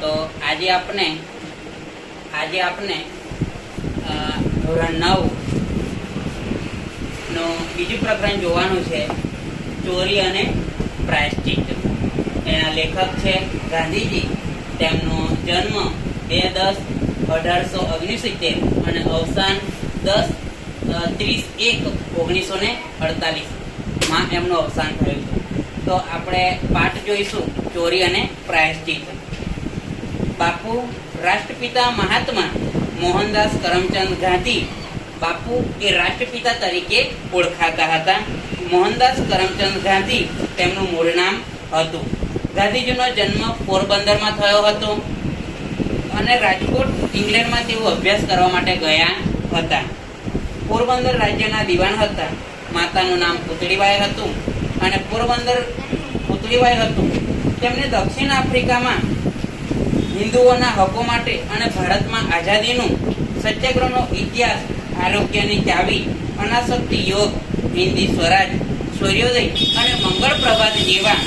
તો આજે આપણે ધોરણ 9 નો બીજું પ્રકરણ જોવાનું છે, ચોરી અને પ્રાયશ્ચિત. એના લેખક છે ગાંધીજી. તેમનો જન્મ 2/10/1869 અને અવસાન 10/31/1948 માં એમનું અવસાન થયું હતું. તો આપણે પાઠ જોઈશું, ચોરી અને પ્રાયશ્ચિત. બાપુ રાષ્ટ્રપિતા મહાત્મા મોહનદાસ કરમચંદ ગાંધી. બાપુ એ રાષ્ટ્રપિતા તરીકે ઓળખાતા હતા. મોહનદાસ કરમચંદ ગાંધી તેમનું મૂળ નામ હતું. ગાંધીજીનો જન્મ પોરબંદરમાં થયો હતો અને રાજકોટ ઇંગ્લેન્ડમાં તેઓ અભ્યાસ કરવા માટે ગયા હતા. પોરબંદર રાજ્યના દિવાન હતા. માતાનું નામ પુતળીબાઈ હતું અને પોરબંદર પુતળીબાઈ હતું. તેમને દક્ષિણ આફ્રિકામાં હિન્દુઓના હકો માટે અને ભારતમાં આઝાદીનું સત્યાગ્રહનો ઇતિહાસ, આરોગ્યની ચાવી, અનાસક્તિ યોગ, હિન્દી સ્વરાજ, સૂર્યોદય અને મંગળ પ્રભાત જેવા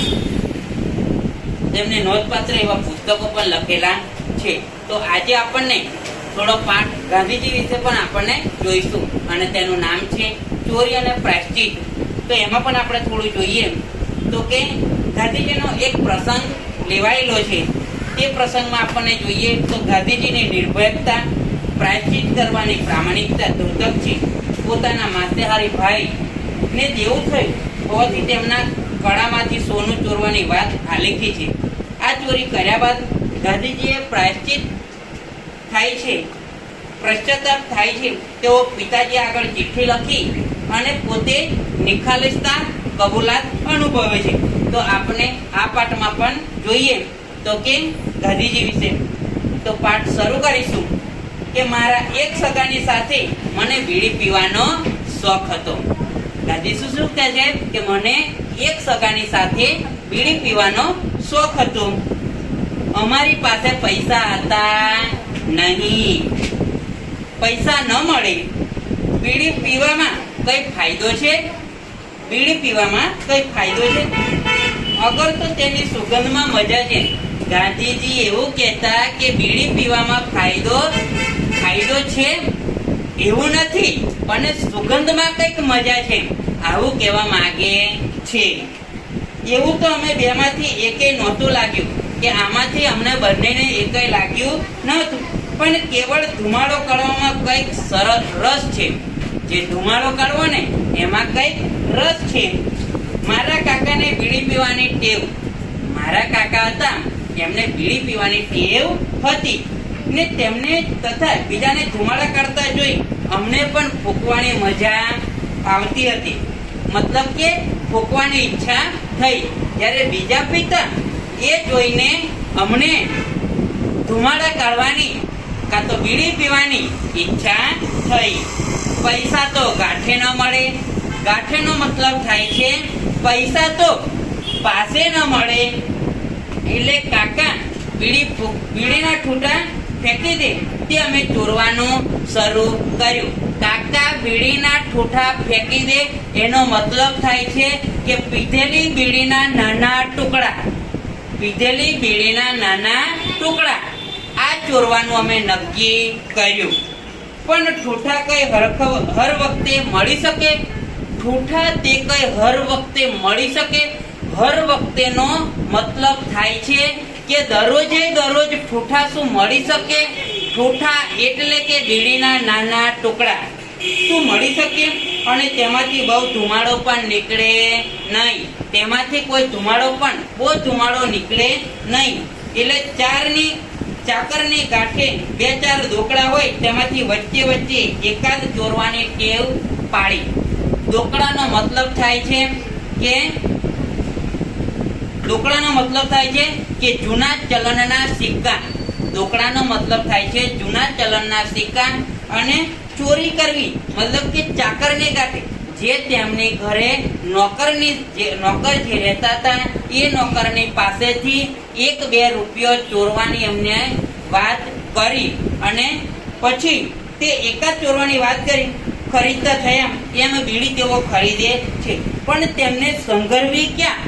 તેમને નોંધપાત્ર એવા પુસ્તકો પણ લખેલા છે. તો આજે આપણને થોડો પાઠ ગાંધીજી વિશે પણ આપણને જોઈશું અને તેનું નામ છે ચોરી અને પ્રાયશ્ચિત. તો એમાં પણ આપણે થોડું જોઈએ તો કે ગાંધીજીનો એક પ્રસંગ લેવાયેલો છે. તે પ્રસંગમાં આપણને જોઈએ તો ગાંધીજીની નિર્ભયતા, પ્રાયશ્ચિત કરવાની પ્રામાણિકતા દ્યોતક છે. પોતાના માતેહારી ભાઈને દેવું થયું હોવાથી તેમના કળામાંથી સોનું ચોરવાની વાત આલેખી છે. આ ચોરી કર્યા બાદ ગાંધીજીએ પ્રાયશ્ચિત થાય છે, પશ્ચાતાપ થાય છે. તેઓ પિતાજી આગળ ચિઠ્ઠી લખી અને પોતે નિખાલસતા કબૂલાત અનુભવે છે. તો આપણે આ પાઠમાં પણ જોઈએ તો કે ગાંધીજી વિશે. તો પાઠ શરૂ કરીશું કે મારા એક સગાની સાથે મને બીડી પીવાનો શોખ હતો. ગાંધી શું કહે છે કે મને એક સગાની સાથે બીડી પીવાનો શોખ હતો. અમારી પાસે પૈસા હતા નહીં. પૈસા ન મળે. બીડી પીવામાં કઈ ફાયદો છે? બીડી પીવામાં કઈ ફાયદો છે? અગર તો તેની સુગંધમાં મજા છે. ગાંધીજી એવું કહેતા કે બીડી પીવામાં ફાયદો છે એવું નથી, પણ સુગંધમાં કઈક મજા છે આવું કહેવા માંગે છે. એવું તો અમે બેમાંથી એકેય નહોતું લાગ્યું કે આમાંથી અમને બંનેને એકેય લાગ્યું નહોતું, પણ કેવળ ધુમાડો કાઢવામાં કઈક સરસ રસ છે. જે ધુમાડો કાઢવો ને એમાં કઈક રસ છે. મારા કાકાને બીડી પીવાની ટેવ. મારા કાકા હતા, એમને બીડી પીવાની ટેવ હતી ને તેમને તથા બીજાને ધુમાડા કાઢતા જોઈ અમને પણ ફૂંકવાની મજા આવતી હતી. મતલબ કે ફૂંકવાની ઈચ્છા થઈ. જ્યારે બીજા પીતા એ જોઈને અમને ધુમાડા કાઢવાની કાં તો બીડી પીવાની ઈચ્છા થઈ. પૈસા તો ગાંઠે ન મળે. ગાંઠેનો મતલબ થાય છે પૈસા તો પાસે ન મળે. એટલે કાકા બીડીના ઠૂંઠા ફેંકી દે તે અમે ચોરવાનું શરૂ કર્યું. કાકા બીડીના ઠૂંઠા ફેંકી દે એનો મતલબ થાય છે કે પીધેલી બીડીના નાના ટુકડા. પીધેલી બીડીના નાના ટુકડા આ ચોરવાનું અમે નક્કી કર્યું. પણ ઠૂંઠા કઈ હર વખતે મળી શકે? ઠૂંઠા તે કઈ હર વખતે મળી શકે? હર વખતેનો મતલબ થાય છે કે દરરોજ ઠૂંઠા શું મળી શકે? ઠૂંઠા એટલે કે બીડીના નાના ટુકડા શું મળી શકે? અને તેમાંથી બહુ ધુમાડો પણ નીકળે નહીં. તેમાંથી કોઈ બહુ ધુમાડો નીકળે નહીં. એટલે ચાકરની ગાંઠે 2-4 ઢોકળા હોય તેમાંથી વચ્ચે એકાદ ચોરવાની ટેવ પાડી. ઢોકળાનો મતલબ થાય છે કે જૂના ચલણના સિક્કા. ઢોકળાનો મતલબ થાય છે જૂના ચલણના સિક્કા. અને ચોરી કરવી મતલબ કે ચાકરની ગાંઠે જે તેમની ઘરે નોકર જે રહેતા હતા એ નોકરની પાસેથી 1-2 રૂપિયો ચોરવાની એમને વાત કરી અને પછી તે એકાદ ચોરવાની વાત કરી. ખરીદતા થયા એમ બીડી તેઓ ખરીદે છે, પણ તેમને સંઘરવી ક્યાં?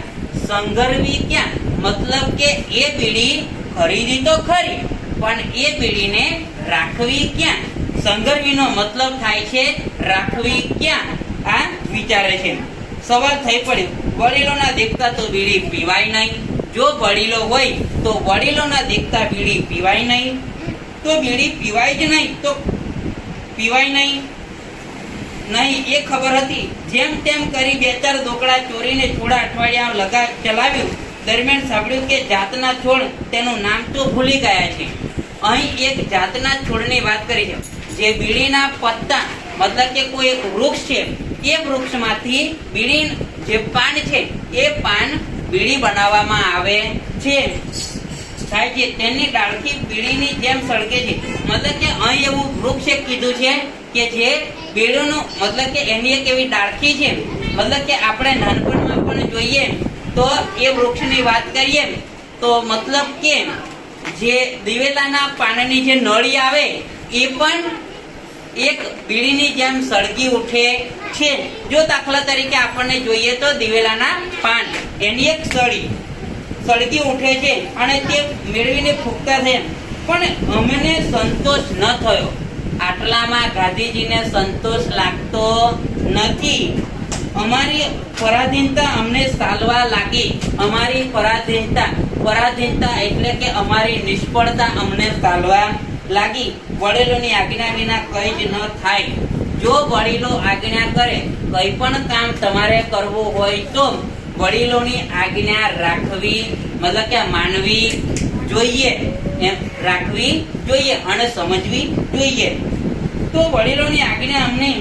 મતલબ કે એ બીડી ખરીદી તો ખરી, પણ એ બીડીને રાખવી ક્યાં? સંઘરવીનો મતલબ થાય છે રાખવી ક્યાં, આ વિચારે છે. સવાલ થઈ પડ્યો, વડીલોના દેખતા તો બીડી પીવાય નહીં. જો વડીલો હોય તો વડીલોના દેખતા બીડી પીવાય નહીં, તો બીડી પીવાય જ નહીં, તો પીવાય નહીં એ ખબર હતી. જેમ તેમ કરી 2-4 દોકડા ચોરીને થોડા અઠવાડિયા ચલાવ્યું. દરમિયાન સાંભળ્યું કે જાતના છોડ, તેનું નામ તો ભૂલી ગયા છે. અહીં એક જાતના છોડની વાત કરી છે, જે બીડીના પત્તા મતલબ કે કોઈ એક વૃક્ષ છે, એ વૃક્ષમાંથી બીડી જે પાન છે એ પાન બીડી બનાવવામાં આવે છે. થાય છે તેની ડાળખી બીડીની જેમ સળગે છે. મતલબ કે અહીં એવું વૃક્ષ એક કીધું છે કે જે બીડીનું મતલબ કે એની એક એવી ડાળખી છે. મતલબ કે આપણે નાનપણમાં પણ જોઈએ તો એ વૃક્ષની વાત કરીએ તો મતલબ કે જે દિવેલાના પાનની જે નળી આવે એ પણ એક બીડીની જેમ સળગી ઉઠે છે. જો દાખલા તરીકે આપણને જોઈએ તો દિવેલાના પાન એની એક સળગી ઉઠે છે અને તે મેળવીને ફૂંકતા થયા, પણ અમને સંતોષ ન થયો. આટલામાં ગાંધીજીને સંતોષ લાગતો નથી. અમારી પરાધીનતા અમને સાલવા લાગી. અમારી પરાધીનતા એટલે કે અમારી નિષ્ફળતા અમને સાલવા લાગી. વડીલોની આજ્ઞા વિના કઈ જ ન થાય. જો વડીલો આજ્ઞા કરે, કઈ પણ કામ તમારે કરવું હોય તો વડીલોની આજ્ઞા રાખવી મતલબ કે માનવી જોઈએ, એમ રાખવી જોઈએ અને સમજવી જોઈએ. તો વડીલોની આજ્ઞા અમને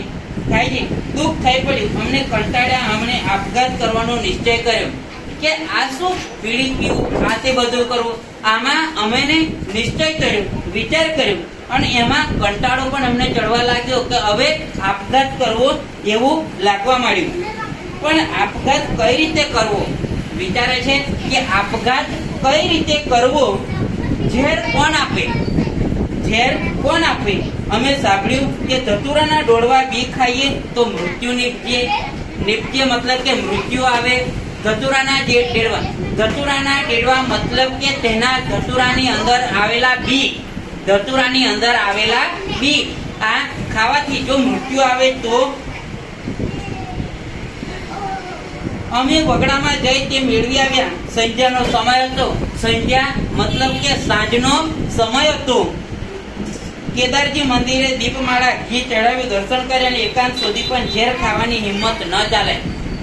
થાય છે, દુઃખ થઈ પડ્યું, અમને કંટાળ્યા, અમને આપઘાત કરવાનો નિશ્ચય કર્યો કે આ શું બીડી પીવું, આ તે બધું કરવું. આમાં અમે નિશ્ચય કર્યો, વિચાર કર્યો અને એમાં કંટાળો પણ અમને ચડવા લાગ્યો કે હવે આપઘાત કરવો એવું લાગવા માંડ્યું. પણ આપઘાત કઈ રીતે કરવો વિચારે છે કે આપઘાત કઈ રીતે કરવો? ઝેર કોણ આપે? અમે સાંભળ્યું કે ધતુરાના ડોળવા બી ખાઈએ તો મૃત્યુ નિપજે મતલબ કે મૃત્યુ આવે. ધતુરાના ડેડવા મતલબ કે તેના ધતુરાની અંદર આવેલા બી આ ખાવાથી જો મૃત્યુ આવે તો અમે વગડામાં જઈ તે મેળવી આવ્યા. સંધ્યાનો સમય હતો. સંધ્યા મતલબ કે સાંજનો સમય હતો. કેદારજી મંદિરે દીપમાળા ઘી ચડાવી દર્શન કર્યા અને એકાંત સુધી પણ ઝેર ખાવાની હિંમત ન ચાલે.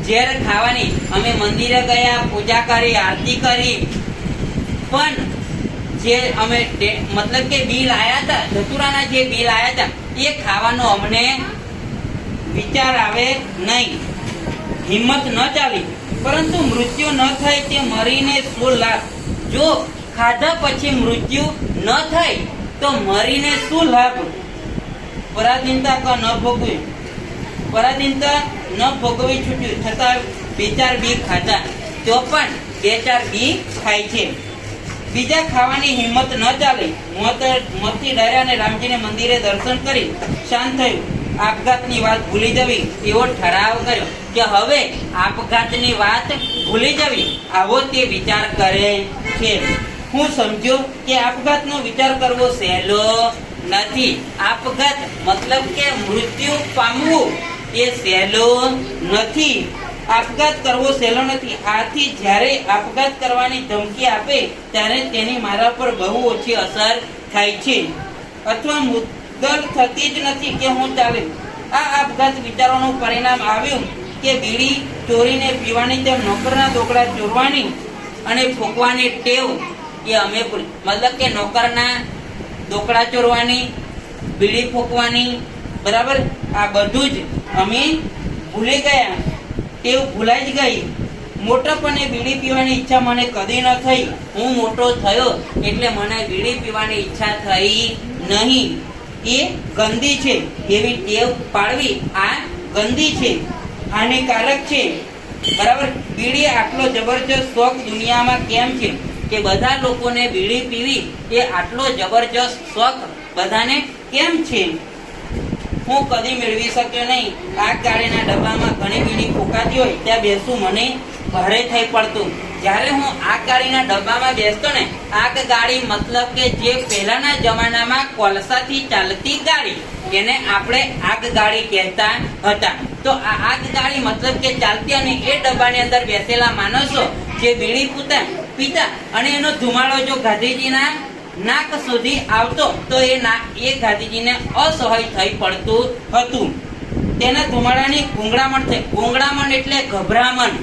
ઝેર ખાવાની અમે મંદિરે ગયા, પૂજા કરી, આરતી કરી, પણ જે અમે મતલબ કે બિલ આયા હતા, ધતુરાના જે બિલ આયા હતા એ ખાવાનો અમને વિચાર આવે નહીં, હિંમત ન ચાલી. પરંતુ મૃત્યુ ન થાય તે મરીને શું લાભ? જો ખાધા પછી મૃત્યુ ન થાય તો મરીને શું લાભ? પરાધીનતા ન ભોગવી છૂટ્યું, છતાં 2-4 બી ખાધા, તો પણ 2-4 બી ખાય છે. બીજા ખાવાની હિંમત ન ચાલી. મોતથી ડર્યા અને રામજીને મંદિરે દર્શન કરી શાંત થયું. આપઘાતની વાત ભૂલી જવી એવો ઠરાવ કર્યો કે હવે આપઘાતની વાત ભૂલી જવી, આવો તે વિચાર કરે છે. હું સમજ્યો કે આપઘાતનો વિચાર કરવો સહેલો નથી. આપઘાત મતલબ કે મૃત્યુ પામવું એ સહેલો નથી. આપઘાત કરવો સહેલો નથી. આથી જ્યારે આપઘાત કરવાની ધમકી આપે ત્યારે તેની મારા પર બહુ ઓછી અસર થાય છે અથવા મુદ્દલ થતી જ નથી કે હું ચાલે. આ આપઘાત વિચારોનું પરિણામ આવ્યું કે બીડી ચોરીને પીવાની તેમ નોકરના દોકડા ચોરવાની અને ફૂંકવાની ટેવ એ અમે મતલબ કે નોકરના દોકડા ચોરવાની, બીડી ફૂંકવાની, બરાબર, આ બધું જ અમે ભૂલી ગયા. ટેવ ભૂલાઈ જ ગઈ. મોટાપણે બીડી પીવાની ઈચ્છા મને કદી ન થઈ. હું મોટો થયો એટલે મને બીડી પીવાની ઈચ્છા થઈ નહીં. એ ગંદી છે. એવી ટેવ પાડવી આ ગંદી છે, હાનિકારક છે, બરાબર. બીડી આટલો જબરજસ્ત શોખ દુનિયામાં કેમ છે કે બધા લોકોને બીડી પીવી એ આટલો જબરજસ્ત શોખ બધાને કેમ છે? હું કદી મેળવી શક્યો નહીં. આ ગાડીના ડબ્બામાં ઘણી બીડી ફૂંકાતી હોય ત્યાં બેસવું મને ભારે થઈ પડતું. જ્યારે હું આગ ગાડીના ડબ્બામાં બેસતો ને, આગ ગાડી મતલબ કે જે પહેલાના જમાનામાં કોલસાથી ચાલતી ગાડી, એને આપણે આગ ગાડી કહેતા હતા. તો આ આગ ગાડી મતલબ કે ચાલતી, અને એ ડબ્બાની અંદર બેસેલા માણસો જે બીડી પીતા અને એનો ધુમાડો જો ગાંધીજીના નાક સુધી આવતો તો એ ગાંધીજીને અસહ્ય થઈ પડતું હતું. તેના ધુમાડાની ગુંગળામણ થઈ. ગુંગળામણ એટલે ગભરામણ.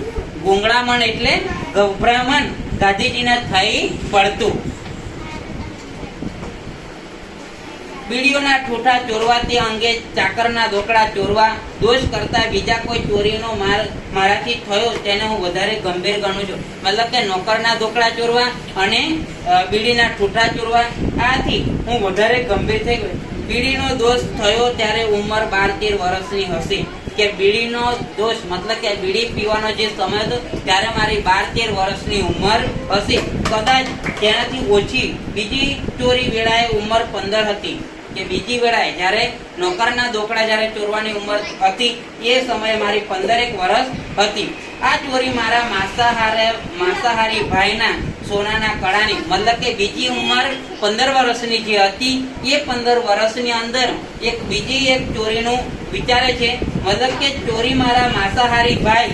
ગુંગળામણ એટલે ગભરામણ ગાંધીજીને થઈ પડતું. બીડીઓના ઠૂઠા ચોરવા તે અંગે ચાકરના દોકડા ચોરવા, દોષ કરતા બીજા કોઈ ચોરીનો મારાથી થયો તેને હું વધારે ગંભીર ગણું છું. મતલબ કે નોકરના દોકડા ચોરવા અને બીડીના ઠૂઠા ચોરવા, આથી હું વધારે ગંભીર થઈ ગયો. બીડીનો દોષ થયો ત્યારે ઉંમર 12-13 વર્ષની હશે. કે બીડીનો દોષ મતલબ કે બીડી પીવાનો જે સમય હતો ત્યારે મારી 12-13 વર્ષની ઉંમર હશે. કદાચ તેનાથી ઓછી. બીજી ચોરી વેળાએ ઉંમર 15 હતી. કે બીજી વેળાએ જ્યારે નોકરના દોકડા જ્યારે ચોરવાની ઉંમર હતી એ સમયે મારી 15 વર્ષ હતી. આ ચોરી મારા માંસાહારી ભાઈના સોનાના કડાની, મતલબ કે બીજી ઉંમર 15 વર્ષની જે હતી એ 15 વર્ષની અંદર બીજી એક ચોરીનું વિચારે છે. મતલબ કે ચોરી મારા માંસાહારી ભાઈ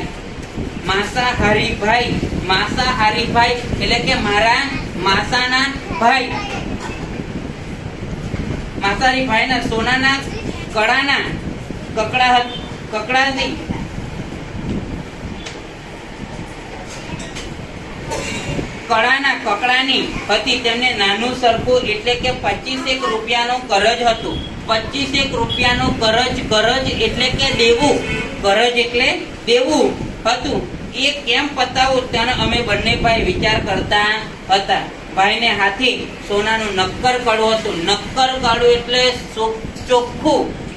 એટલે કે મારા માંસાના ભાઈ, માંસાહારી ભાઈના સોનાના કડાના કકડાથી કકડાની હતી. તેમને નાનું સરખું એટલે કે 25 રૂપિયાનું કરજ હતું. 25 રૂપિયાનું કરજ એટલે કે દેવું. કરજ એટલે દેવું હતું. એ કેમ પતાવું તેને અમે બંને ભાઈ વિચાર કરતા હતા. ભાઈને હાથે સોનાનું નક્કર કડું હતું. નક્કર કડું એટલે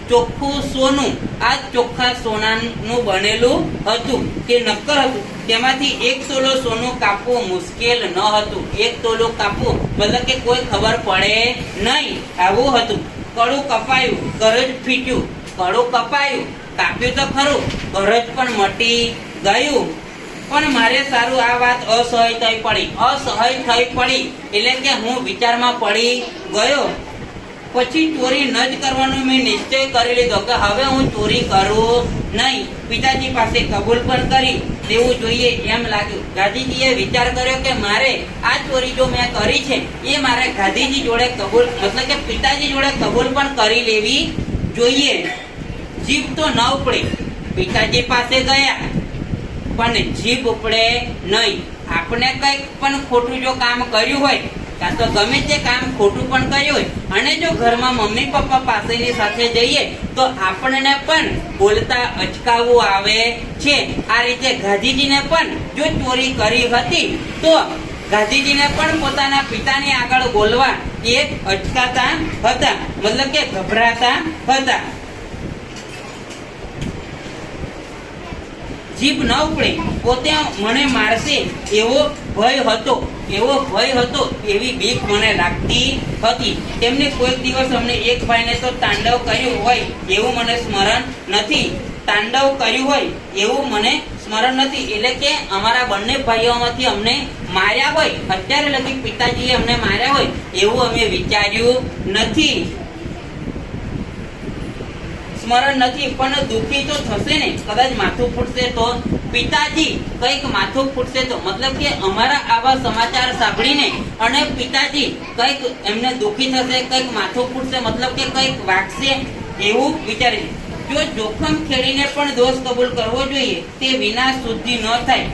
ચોખ્ખું સોનું. આ ચોખ્ખા સોનાનું બનેલું હતું કે નક્કર હતું. તેમાંથી 1 તોલો સોનું કાપવું મુશ્કેલ ન હતું. 1 તોલો કાપવું મતલબ કે કોઈ ખબર પડે નહીં, આવું હતું. કડું કપાયું, કરજ ફીટ્યું. કડું કપાયું, કાપ્યું તો ખરું, કરજ પણ મટી ગયું. પણ મારે સારું આ વાત અસહ્ય થઈ પડી. એટલે કે હું વિચારમાં પડી ગયો. પછી ચોરી ન જ કરવાનું મેં નિશ્ચય કરી લીધો કે હવે હું ચોરી કરું નહીં. પિતાજી પાસે કબૂલ પણ કરી દેવું જોઈએ એમ લાગ્યું. ગાંધીજીએ વિચાર કર્યો કે મારે આ ચોરી જો મેં કરી છે એ મારે ગાંધીજી જોડે કબૂલ મતલબ કે પિતાજી જોડે કબૂલ પણ કરી લેવી જોઈએ. જીભ તો ન ઉપડે. પિતાજી પાસે ગયા પણ જીભ ઉપડે નહીં. આપણે કંઈક પણ ખોટું જો કામ કર્યું હોય, કાં તો ગમે તે કામ ખોટું પણ કર્યું હોય, અને જો ઘરમાં મમ્મી પપ્પા પાસેની સાથે જઈએ તો આપણને પણ બોલતા અચકાવવું આવે છે. આ રીતે ગાંધીજીને પણ જો ચોરી કરી હતી તો ગાંધીજીને પણ પોતાના પિતાની આગળ બોલવા એ અચકાતા હતા, મતલબ કે ગભરાતા હતા. જીભ ન ઉપડે, પોતે મને મારશે એવો ભય હતો, એવી બીક મને લાગતી હતી. તેમને કોઈક દિવસ અમને એક ભાઈને તો તાંડવ કર્યું હોય એવું મને સ્મરણ નથી. એટલે કે અમારા બંને ભાઈઓમાંથી અમને માર્યા હોય, અત્યારે લગી પિતાજીએ અમને માર્યા હોય એવું અમે વિચાર્યું નથી, સ્મરણ નથી. પણ દુઃખી તો થશે ને, કદાચ માથું ફૂટશે તો. પિતાજી કંઈક માથું ફૂટશે તો, મતલબ કે અમારા આવા સમાચાર સાંભળીને અને પિતાજી કંઈક એમને દુઃખી થશે, કંઈક માથું ફૂટશે, મતલબ કે કંઈક વાગશે એવું વિચારે. જો જોખમ ખેડીને પણ દોષ કબૂલ કરવો જોઈએ તે વિના શુદ્ધિ ન થાય.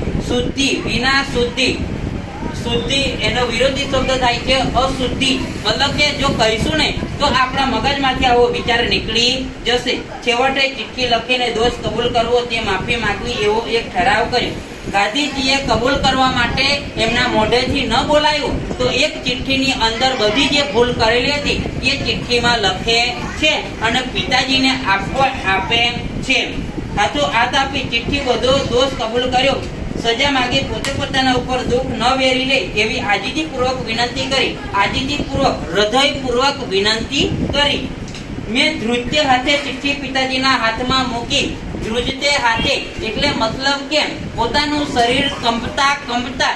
શુદ્ધિ એનો વિરોધી શબ્દ થાય છે અશુદ્ધિ. મતલબ કે જો કહીશું ને તો આપણા મગજમાંથી આવો વિચાર નીકળી જશે. છેવટે ચિઠ્ઠી લખીને દોષ કબૂલ કરવો, તે માફી માંગવી એવો એક ઠરાવ કર્યો. ગાંધીજીએ કબૂલ કરવા માટે એમના મોઢેથી ન બોલાયું તો એક ચિઠ્ઠીની અંદર બધી જે ભૂલ કરેલી હતી એ ચિઠ્ઠીમાં લખે છે અને પિતાજીને આપે છે. હાથો હાથ આપી ચિઠ્ઠી બધો દોષ કબૂલ કર્યો. સજા માંગી પોતે પોતાના ઉપર દુઃખ ન વેરી લે એવી આજીજીપૂર્વક વિનંતી કરી. હૃદયપૂર્વક વિનંતી કરી. મેં ધ્રુજ્ય હાથે ચિઠ્ઠી પિતાજીના હાથમાં મૂકી ધ્રુજતે હાથે એટલે મતલબ કે પોતાનું શરીર કંપતા કંપતા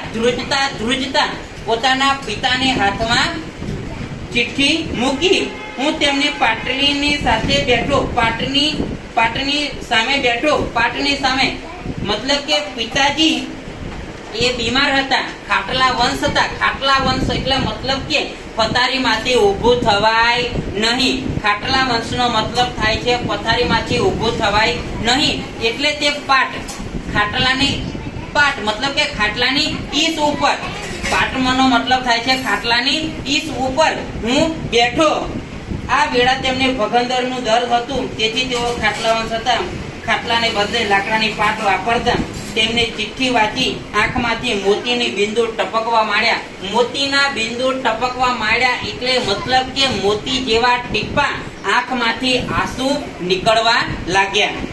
ધ્રુજતા પોતાના પિતાને હાથમાં ચિઠ્ઠી મૂકી હું તેમની પાટલીની સાથે બેઠો, પાટની સામે બેઠો. પાટની સામે મતલબ કે પિતાજી એ બીમાર હતા, ખાટલા વંશ હતા. ખાટલા વંશ એટલે મતલબ કે પથારીમાંથી ઊભું થવાય નહીં. ખાટલા વંશનો મતલબ થાય છે પથારીમાંથી ઊભું થવાય નહીં. એટલે તે ખાટલાની પાટ મતલબ કે ખાટલાની ઈસ ઉપર, પાટમાંનો મતલબ થાય છે ખાટલાની ઈસ ઉપર હું બેઠો. આ વેળા તેમને ભગંદરનું દર્દ હતું, તેથી તેઓ ખાટલા વંશ હતા. ખાટલાને બદલે લાકડાની પાટ વાપરતા. તેમને ચિઠ્ઠી વાંચી આંખમાંથી મોતીની બિંદુ ટપકવા માંડ્યા. મોતીના બિંદુ ટપકવા માંડ્યા એટલે મતલબ કે મોતી જેવા ટીપા આંખમાંથી આંસુ નીકળવા લાગ્યા.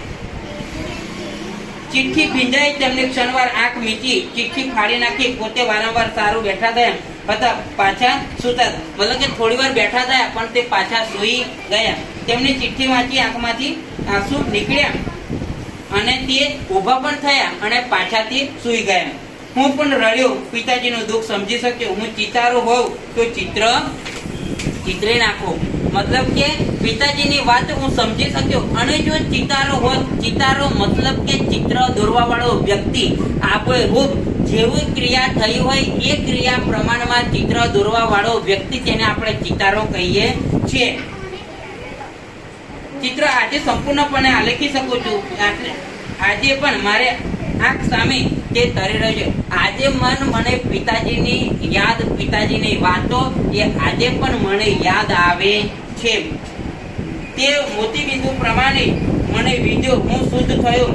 ચિઠ્ઠી ભીંજાઈ તેમને ક્ષણવાર આંખ મીચી ચિઠ્ઠી ફાડી નાખી. પોતે વારંવાર સારું બેઠા થયા હતા, પાછા સૂતા. મતલબ કે થોડી વાર બેઠા થયા પણ તે પાછા સૂઈ ગયા. તેમની ચિઠ્ઠી વાંચી આંખમાંથી આંસુ નીકળ્યા અને તે ઊભા પણ થયા અને પાછાથી સૂઈ ગયા. હું પણ રડ્યો, પિતાજીનું દુઃખ સમજી શક્યો. હું ચિતારો હોઉં તો ચિતરી નાખો. મતલબ કે પિતાજીની વાત હું સમજી શક્યો. અને જો ચિતારો હોત, ચિતારો મતલબ કે ચિત્ર દોરવા વાળો વ્યક્તિ આબેહૂબ જેવી ક્રિયા થઈ હોય એ ક્રિયા પ્રમાણમાં ચિત્ર દોરવા વાળો વ્યક્તિ, તેને આપણે ચિતારો કહીએ છીએ. ચિત્ર આજે સંપૂર્ણપણે આલેખી શકું છું. આજે પણ મારે આંખ સામે તે તરી રહ્યું છે. આજે મને પિતાજીની યાદ, પિતાજીની વાતો એ આજે પણ મને યાદ આવે છે. તે મોતીબિંદુ પ્રમાણે મને વીજ્યો, હું શુદ્ધ થયો.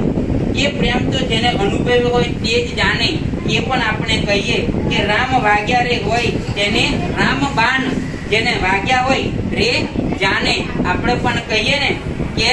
એ પ્રેમ તો જેને અનુભવ્યો હોય તે જ જાણે. એ પણ આપણે કહીએ કે રામ વાગ્યા રે હોય તેને રામબાણ, જેને વાગ્યા હોય રે જાણે. આપણે પણ કહીએ ને કે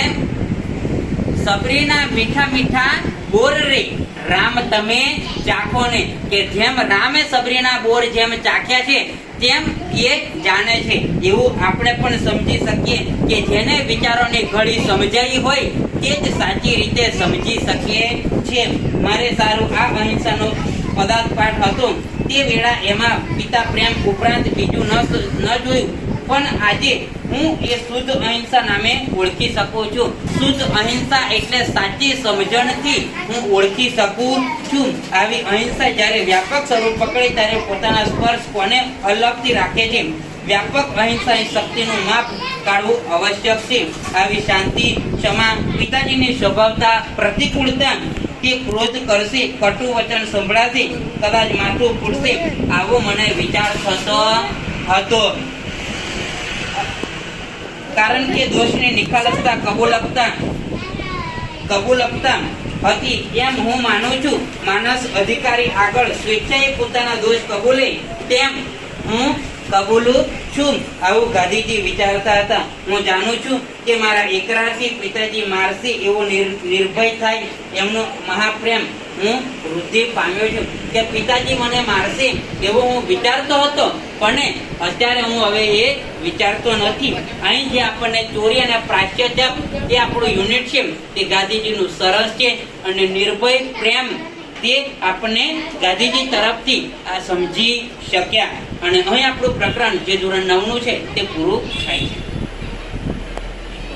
સબરીના મીઠા મીઠા બોર રે રામ તમે ચાખો ને, કે જેમ રામે સબરીના બોર જેમ ચાખ્યા છે તેમ એ જાણે છે. એવું આપણે પણ સમજી શકીએ કે જેને વિચારોની ઘડી સમજાઈ હોય તે જ સાચી રીતે સમજી શકીએ છે. મારે સારું આ અહિંસાનો પદાર્થ પાઠ હતો. તે વેળા એમાં પિતા પ્રેમ ઉપરાંત બીજું ન જોયું. પણ આજે હું એ શુદ્ધ અહિંસા નામે ઓળખી શકું છું. શુદ્ધ અહિંસા એટલે સાચી સમજણથી હું ઓળખી શકું છું. આવી અહિંસા જ્યારે વ્યાપક સ્વરૂપ પકડે ત્યારે પોતાના સ્પર્શ કોને અલગથી રાખે છે. વ્યાપક અહિંસાની શક્તિનું માપ કાઢવું આવશ્યક છે. આવી શાંતિ, ક્ષમા, પિતાજીની સ્વભાવતા, પ્રતિકૂળતા કે ક્રોધ કરશે, કટુ વચન સંભળાશે, કદાચ માથું ફૂટશે, આવો મને વિચાર થતો હતો. કારણ કે દોષની નિખાલસતા કબૂલકતા હતી એમ હું માનું છું. માનસ અધિકારી આગળ સ્વેચ્છાએ પોતાના દોષ કબૂલે તેમ હું કબૂલું છું. આવું ગાંધીજી વિચારતા હતા. હું જાણું છું કે મારા એકરારથી પિતાજી મારશે એવો નિર્ભય થાય એમનો મહાપ્રેમ હું વૃદ્ધિ પામ્યો છું. કે પિતાજી મને મારશે એવો હું વિચારતો હતો, પણ અત્યારે હું હવે એ વિચારતો નથી. અહીં જે આપણને ચોરી અને પ્રાયશ્ચિત્ય એ આપણું યુનિટ છે તે ગાંધીજીનું સરસ છે. અને નિર્ભય પ્રેમ તે આપણને ગાંધીજી તરફથી આ સમજી શક્યા. અને અહીં આપણું પ્રકરણ જે ધોરણ 9 નું છે તે પૂરું થાય છે.